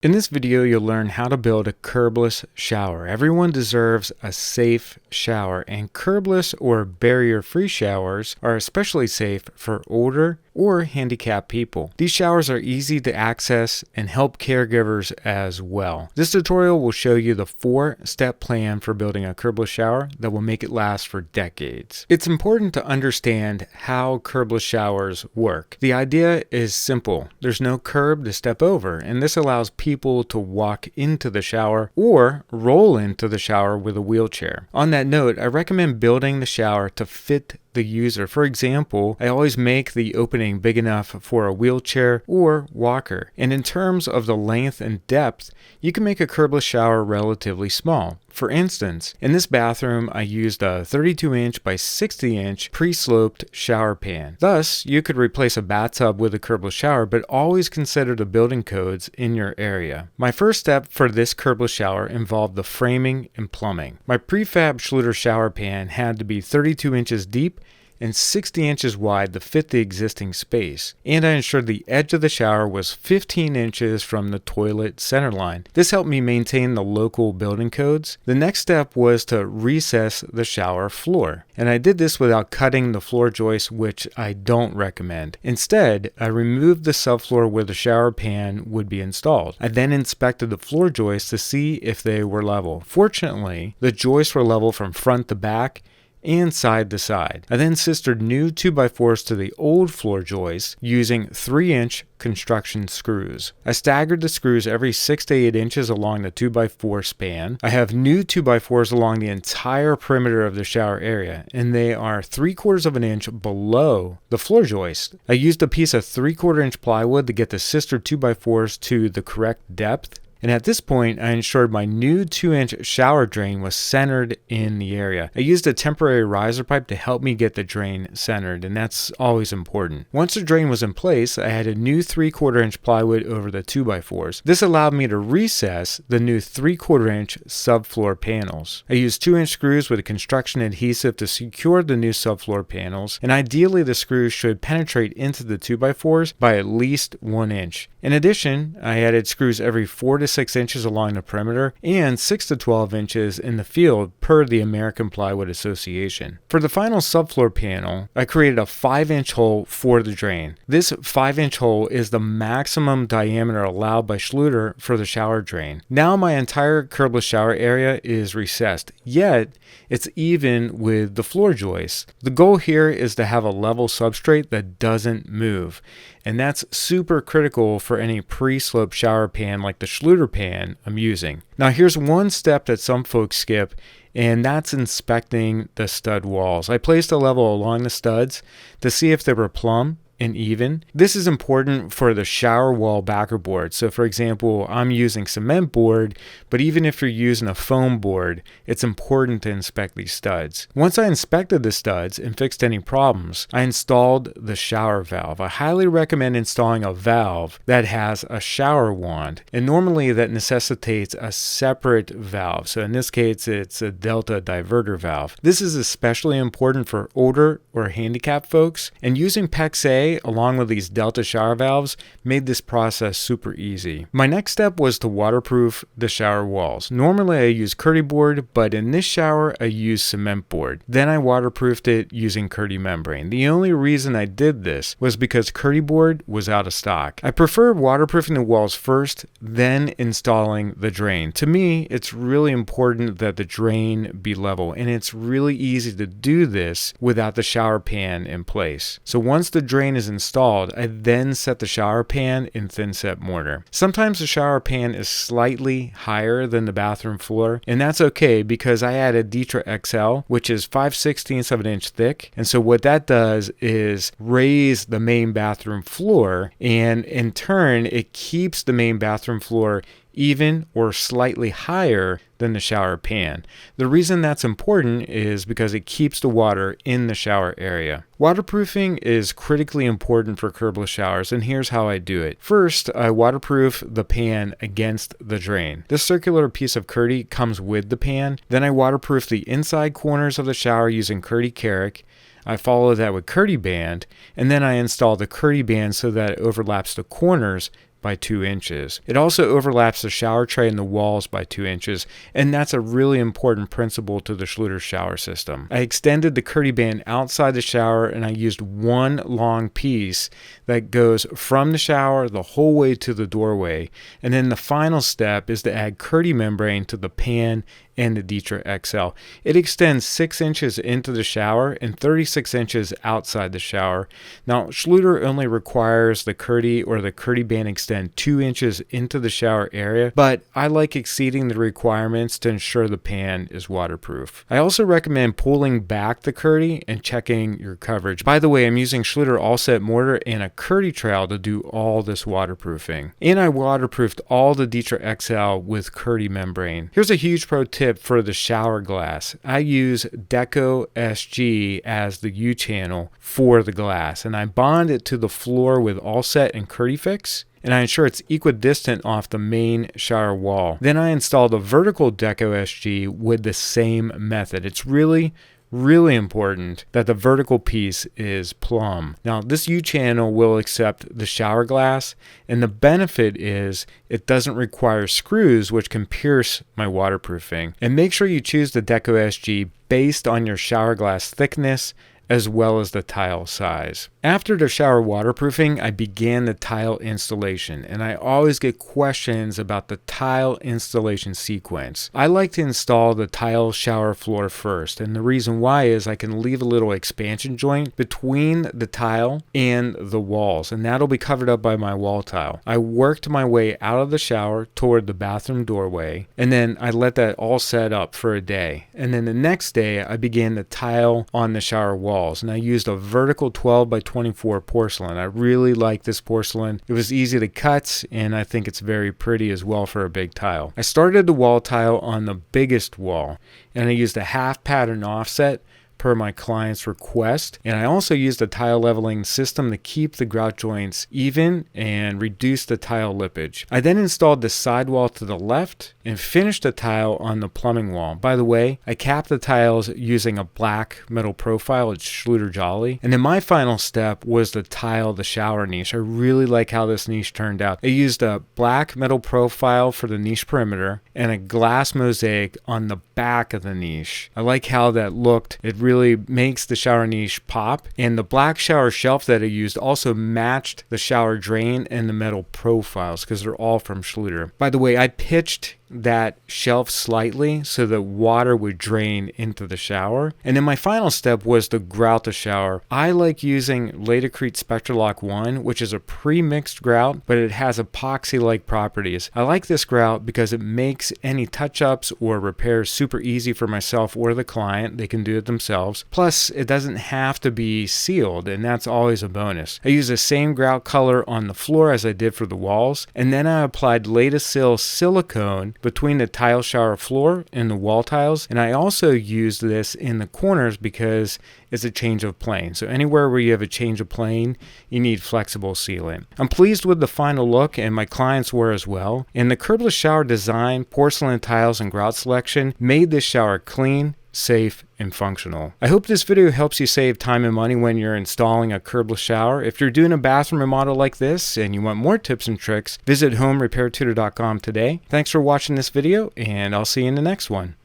In this video, you'll learn how to build a curbless shower. Everyone deserves a safe shower, and curbless or barrier-free showers are especially safe for older or handicapped people. These showers are easy to access and help caregivers as well. This tutorial will show you the 4-step plan for building a curbless shower that will make it last for decades. It's important to understand how curbless showers work. The idea is simple. There's no curb to step over, and this allows people to walk into the shower or roll into the shower with a wheelchair. On that note, I recommend building the shower to fit the user. For example, I always make the opening big enough for a wheelchair or walker. And in terms of the length and depth, you can make a curbless shower relatively small. For instance, in this bathroom, I used a 32-inch by 60-inch pre-sloped shower pan. Thus, you could replace a bathtub with a curbless shower, but always consider the building codes in your area. My first step for this curbless shower involved the framing and plumbing. My prefab Schluter shower pan had to be 32 inches deep and 60 inches wide to fit the existing space, and I ensured the edge of the shower was 15 inches from the toilet center line. This helped me maintain the local building codes. The next step was to recess the shower floor, and I did this without cutting the floor joist, which I don't recommend. Instead, I removed the subfloor where the shower pan would be installed. I then inspected the floor joists to see if they were level. Fortunately, the joists were level from front to back and side to side. I then sistered new 2x4s to the old floor joists using 3-inch construction screws. I staggered the screws every 6 to 8 inches along the 2x4 span. I have new 2x4s along the entire perimeter of the shower area, and they are 3/4 of an inch below the floor joist. I used a piece of 3/4 inch plywood to get the sistered 2x4s to the correct depth. And at this point, I ensured my new 2-inch shower drain was centered in the area. I used a temporary riser pipe to help me get the drain centered, and that's always important. Once the drain was in place, I added new 3/4 inch plywood over the 2x4s. This allowed me to recess the new 3/4 inch subfloor panels. I used 2-inch screws with a construction adhesive to secure the new subfloor panels, and ideally the screws should penetrate into the 2x4s by at least 1 inch. In addition, I added screws every 4 to 6 inches along the perimeter and 6 to 12 inches in the field per the American Plywood Association. For the final subfloor panel, I created a 5-inch hole for the drain. This 5-inch hole is the maximum diameter allowed by Schluter for the shower drain. Now my entire curbless shower area is recessed, yet it's even with the floor joists. The goal here is to have a level substrate that doesn't move, and that's super critical for any pre-sloped shower pan like the Schluter pan I'm using. Now here's one step that some folks skip, and that's inspecting the stud walls. I placed a level along the studs to see if they were plumb and even. This is important for the shower wall backer board. So for example, I'm using cement board, but even if you're using a foam board, it's important to inspect these studs. Once I inspected the studs and fixed any problems, I installed the shower valve. I highly recommend installing a valve that has a shower wand, and normally that necessitates a separate valve. So in this case, it's a delta diverter valve. This is especially important for older or handicapped folks, and using PEX-A along with these delta shower valves made this process super easy. My next step was to waterproof the shower walls. Normally I use KERDI board, but in this shower I use cement board. Then I waterproofed it using KERDI membrane. The only reason I did this was because KERDI board was out of stock. I prefer waterproofing the walls first, then installing the drain. To me, it's really important that the drain be level, and it's really easy to do this without the shower pan in place. So once the drain is installed, I then set the shower pan in thin set mortar. Sometimes the shower pan is slightly higher than the bathroom floor, and that's okay because I added Ditra XL, which is 5/16 of an inch thick. And so what that does is raise the main bathroom floor, and in turn, it keeps the main bathroom floor even or slightly higher than the shower pan. The reason that's important is because it keeps the water in the shower area. Waterproofing is critically important for curbless showers, and here's how I do it. First, I waterproof the pan against the drain. This circular piece of KERDI comes with the pan. Then I waterproof the inside corners of the shower using KERDI Carrick. I follow that with KERDI band, and then I install the KERDI band so that it overlaps the corners by 2 inches. It also overlaps the shower tray and the walls by 2 inches, and that's a really important principle to the Schluter shower system. I extended the KERDI band outside the shower, and I used one long piece that goes from the shower the whole way to the doorway. And then the final step is to add KERDI membrane to the pan and the Ditra XL. It extends 6 inches into the shower and 36 inches outside the shower. Now, Schluter only requires the KERDI or the KERDI band extend 2 inches into the shower area, but I like exceeding the requirements to ensure the pan is waterproof. I also recommend pulling back the KERDI and checking your coverage. By the way, I'm using Schluter ALL-SET mortar and a KERDI trowel to do all this waterproofing. And I waterproofed all the Ditra XL with KERDI membrane. Here's a huge pro tip for the shower glass. I use DECO-SG as the U-channel for the glass, and I bond it to the floor with ALL-SET and KERDI Fix, and I ensure it's equidistant off the main shower wall. Then I install the vertical DECO-SG with the same method. It's really important that the vertical piece is plumb. Now, this U-channel will accept the shower glass, and the benefit is it doesn't require screws, which can pierce my waterproofing. And make sure you choose the DECO-SG based on your shower glass thickness as well as the tile size. After the shower waterproofing, I began the tile installation, and I always get questions about the tile installation sequence. I like to install the tile shower floor first, and the reason why is I can leave a little expansion joint between the tile and the walls, and that'll be covered up by my wall tile. I worked my way out of the shower toward the bathroom doorway, and then I let that all set up for a day. And then the next day, I began the tile on the shower walls, and I used a vertical 12 by 24 porcelain. I really like this porcelain. It was easy to cut, and I think it's very pretty as well for a big tile. I started the wall tile on the biggest wall, and I used a half pattern offset per my client's request, and I also used a tile leveling system to keep the grout joints even and reduce the tile lippage. I then installed the sidewall to the left and finished the tile on the plumbing wall. By the way, I capped the tiles using a black metal profile. It's Schluter Jolly. And then my final step was to tile the shower niche. I really like how this niche turned out. I used a black metal profile for the niche perimeter and a glass mosaic on the back of the niche. I like how that looked. It really makes the shower niche pop, and the black shower shelf that I used also matched the shower drain and the metal profiles because they're all from Schluter. By the way, I pitched that shelf slightly so that water would drain into the shower. And then my final step was to grout the shower. I like using Laticrete Spectralock 1, which is a pre-mixed grout, but it has epoxy-like properties. I like this grout because it makes any touch-ups or repairs super easy for myself or the client. They can do it themselves. Plus, it doesn't have to be sealed, and that's always a bonus. I use the same grout color on the floor as I did for the walls, and then I applied Latasil silicone between the tile shower floor and the wall tiles, and I also used this in the corners because it's a change of plane. So anywhere where you have a change of plane, you need flexible sealant. I'm pleased with the final look, and my clients were as well. And the Curbless shower design, porcelain tiles, and grout selection made this shower clean, safe, and functional. I hope this video helps you save time and money when you're installing a Curbless shower. If you're doing a bathroom remodel like this and you want more tips and tricks, visit homerepairtutor.com today. Thanks for watching this video, and I'll see you in the next one.